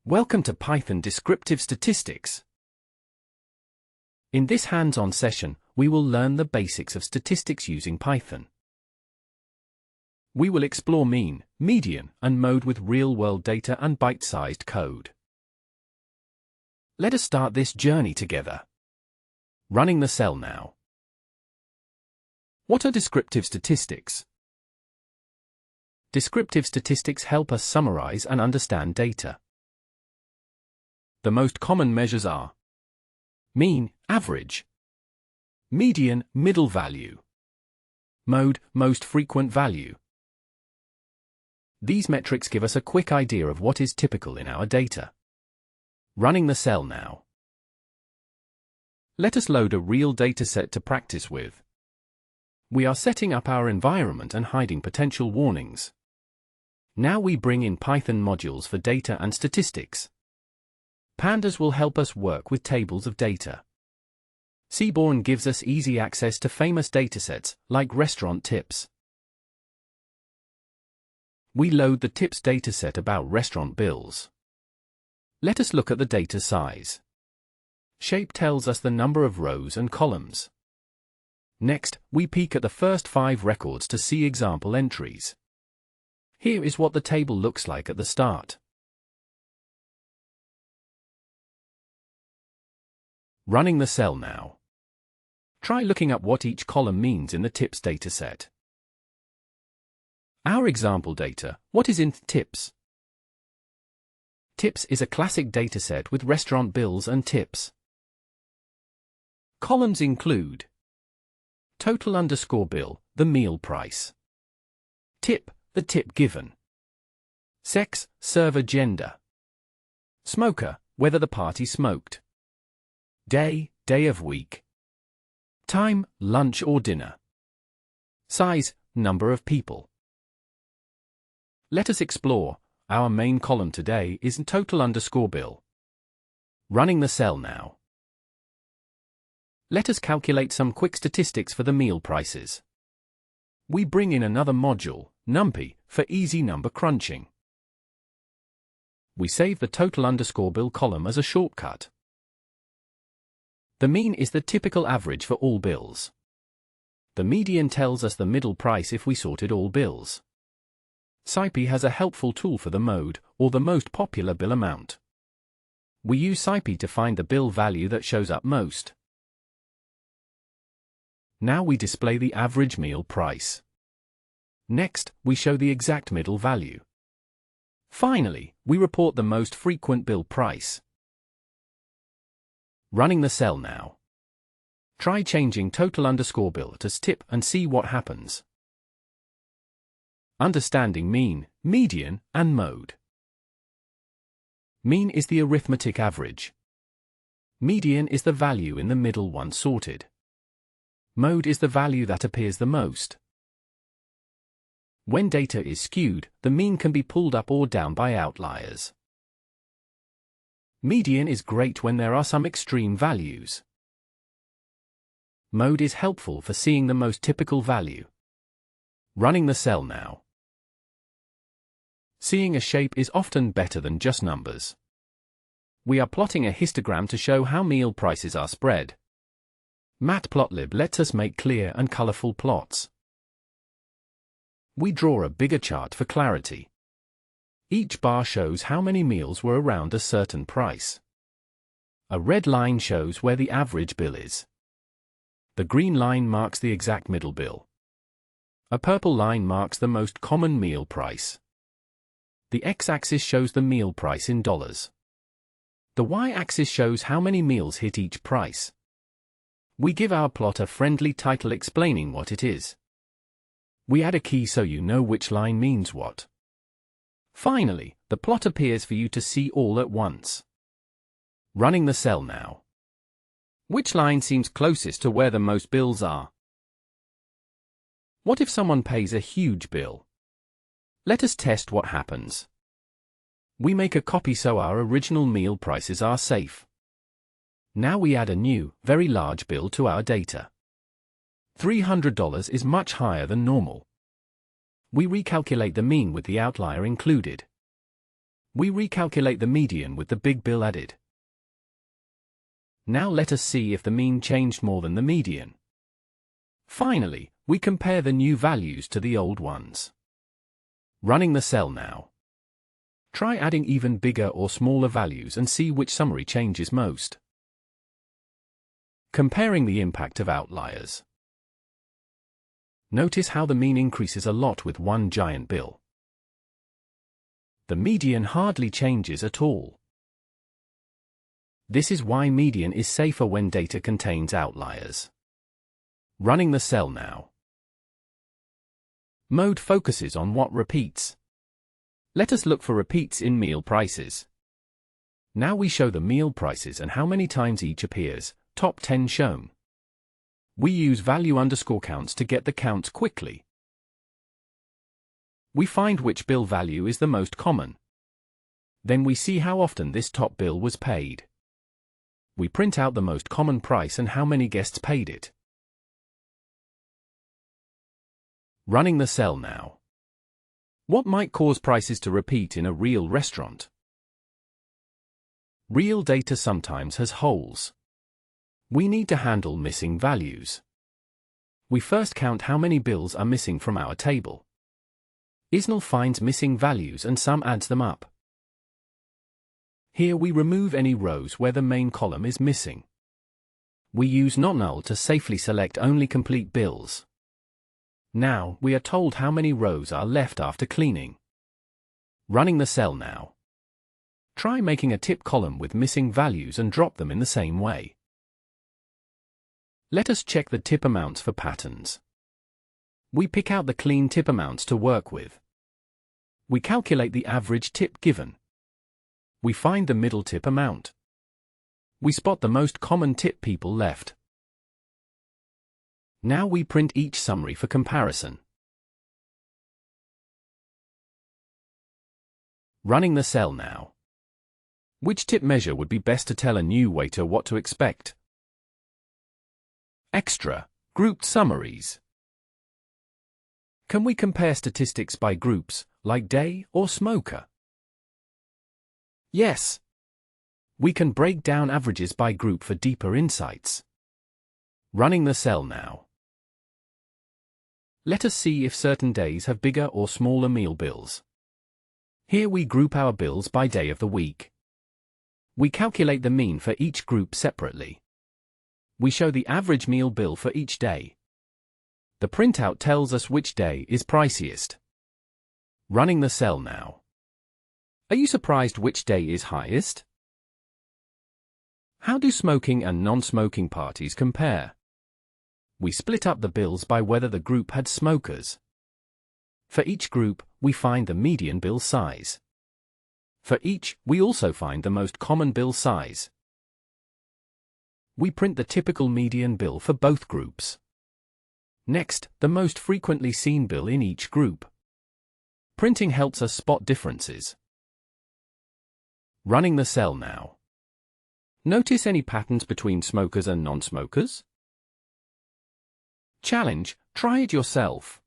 Welcome to Python Descriptive Statistics. In this hands-on session, we will learn the basics of statistics using Python. We will explore mean, median, and mode with real-world data and bite-sized code. Let us start this journey together. Running the cell now. What are descriptive statistics? Descriptive statistics help us summarize and understand data. The most common measures are mean, average; median, middle value; mode, most frequent value. These metrics give us a quick idea of what is typical in our data. Running the cell now. Let us load a real dataset to practice with. We are setting up our environment and hiding potential warnings. Now we bring in Python modules for data and statistics. Pandas will help us work with tables of data. Seaborn gives us easy access to famous datasets, like restaurant tips. We load the tips dataset about restaurant bills. Let us look at the data size. Shape tells us the number of rows and columns. Next, we peek at the first 5 records to see example entries. Here is what the table looks like at the start. Running the cell now. Try looking up what each column means in the tips dataset. Our example data, what is in tips? Tips is a classic dataset with restaurant bills and tips. Columns include total underscore bill, the meal price; tip, the tip given; sex, server gender; smoker, whether the party smoked; day, day of week; time, lunch or dinner; size, number of people. Let us explore. Our main column today is total underscore bill. Running the cell now. Let us calculate some quick statistics for the meal prices. We bring in another module, NumPy, for easy number crunching. We save the total underscore bill column as a shortcut. The mean is the typical average for all bills. The median tells us the middle price if we sorted all bills. SciPy has a helpful tool for the mode, or the most popular bill amount. We use SciPy to find the bill value that shows up most. Now we display the average meal price. Next, we show the exact middle value. Finally, we report the most frequent bill price. Running the cell now. Try changing total underscore bill to tip and see what happens. Understanding mean, median, and mode. Mean is the arithmetic average. Median is the value in the middle one sorted. Mode is the value that appears the most. When data is skewed, the mean can be pulled up or down by outliers. Median is great when there are some extreme values. Mode is helpful for seeing the most typical value. Running the cell now. Seeing a shape is often better than just numbers. We are plotting a histogram to show how meal prices are spread. Matplotlib lets us make clear and colorful plots. We draw a bigger chart for clarity. Each bar shows how many meals were around a certain price. A red line shows where the average bill is. The green line marks the exact middle bill. A purple line marks the most common meal price. The x-axis shows the meal price in dollars. The y-axis shows how many meals hit each price. We give our plot a friendly title explaining what it is. We add a key so you know which line means what. Finally, the plot appears for you to see all at once. Running the cell now. Which line seems closest to where the most bills are? What if someone pays a huge bill? Let us test what happens. We make a copy so our original meal prices are safe. Now we add a new, very large bill to our data. $300 is much higher than normal. We recalculate the mean with the outlier included. We recalculate the median with the big bill added. Now let us see if the mean changed more than the median. Finally, we compare the new values to the old ones. Running the cell now. Try adding even bigger or smaller values and see which summary changes most. Comparing the impact of outliers. Notice how the mean increases a lot with one giant bill. The median hardly changes at all. This is why median is safer when data contains outliers. Running the cell now. Mode focuses on what repeats. Let us look for repeats in meal prices. Now we show the meal prices and how many times each appears, top 10 shown. We use value_counts to get the counts quickly. We find which bill value is the most common. Then we see how often this top bill was paid. We print out the most common price and how many guests paid it. Running the cell now. What might cause prices to repeat in a real restaurant? Real data sometimes has holes. We need to handle missing values. We first count how many bills are missing from our table. Isnl finds missing values and some adds them up. Here we remove any rows where the main column is missing. We use NotNull to safely select only complete bills. Now, we are told how many rows are left after cleaning. Running the cell now. Try making a tip column with missing values and drop them in the same way. Let us check the tip amounts for patterns. We pick out the clean tip amounts to work with. We calculate the average tip given. We find the middle tip amount. We spot the most common tip people left. Now we print each summary for comparison. Running the cell now. Which tip measure would be best to tell a new waiter what to expect? Extra, grouped summaries. Can we compare statistics by groups, like day or smoker? Yes. We can break down averages by group for deeper insights. Running the cell now. Let us see if certain days have bigger or smaller meal bills. Here we group our bills by day of the week. We calculate the mean for each group separately. We show the average meal bill for each day. The printout tells us which day is priciest. Running the cell now. Are you surprised which day is highest? How do smoking and non-smoking parties compare? We split up the bills by whether the group had smokers. For each group, we find the median bill size. For each, we also find the most common bill size. We print the typical median bill for both groups. Next, the most frequently seen bill in each group. Printing helps us spot differences. Running the cell now. Notice any patterns between smokers and non-smokers? Challenge, try it yourself.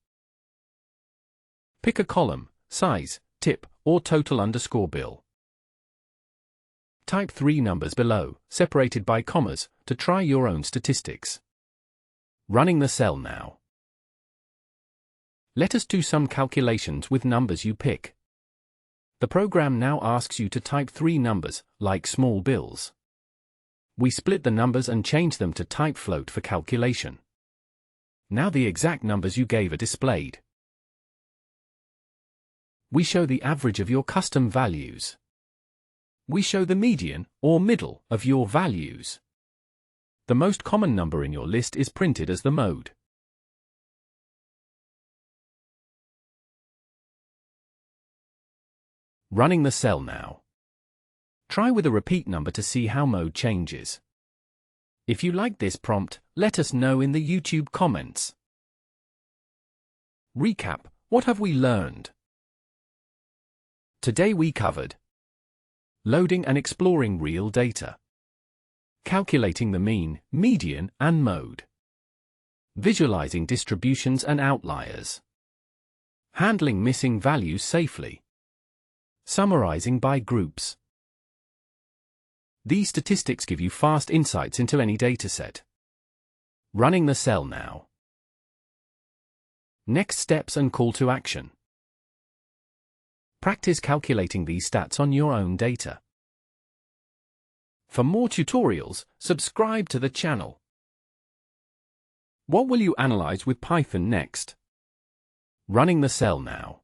Pick a column, size, tip, or total_bill. Type 3 numbers below, separated by commas, to try your own statistics. Running the cell now. Let us do some calculations with numbers you pick. The program now asks you to type 3 numbers, like small bills. We split the numbers and change them to type float for calculation. Now the exact numbers you gave are displayed. We show the average of your custom values. We show the median, or middle, of your values. The most common number in your list is printed as the mode. Running the cell now. Try with a repeat number to see how mode changes. If you like this prompt, let us know in the YouTube comments. Recap, what have we learned? Today we covered loading and exploring real data, calculating the mean, median, and mode, visualizing distributions and outliers, handling missing values safely, Summarizing by groups. These statistics give you fast insights into any dataset. Running the cell now. Next steps and call to action. Practice calculating these stats on your own data. For more tutorials, subscribe to the channel. What will you analyze with Python next? Running the cell now.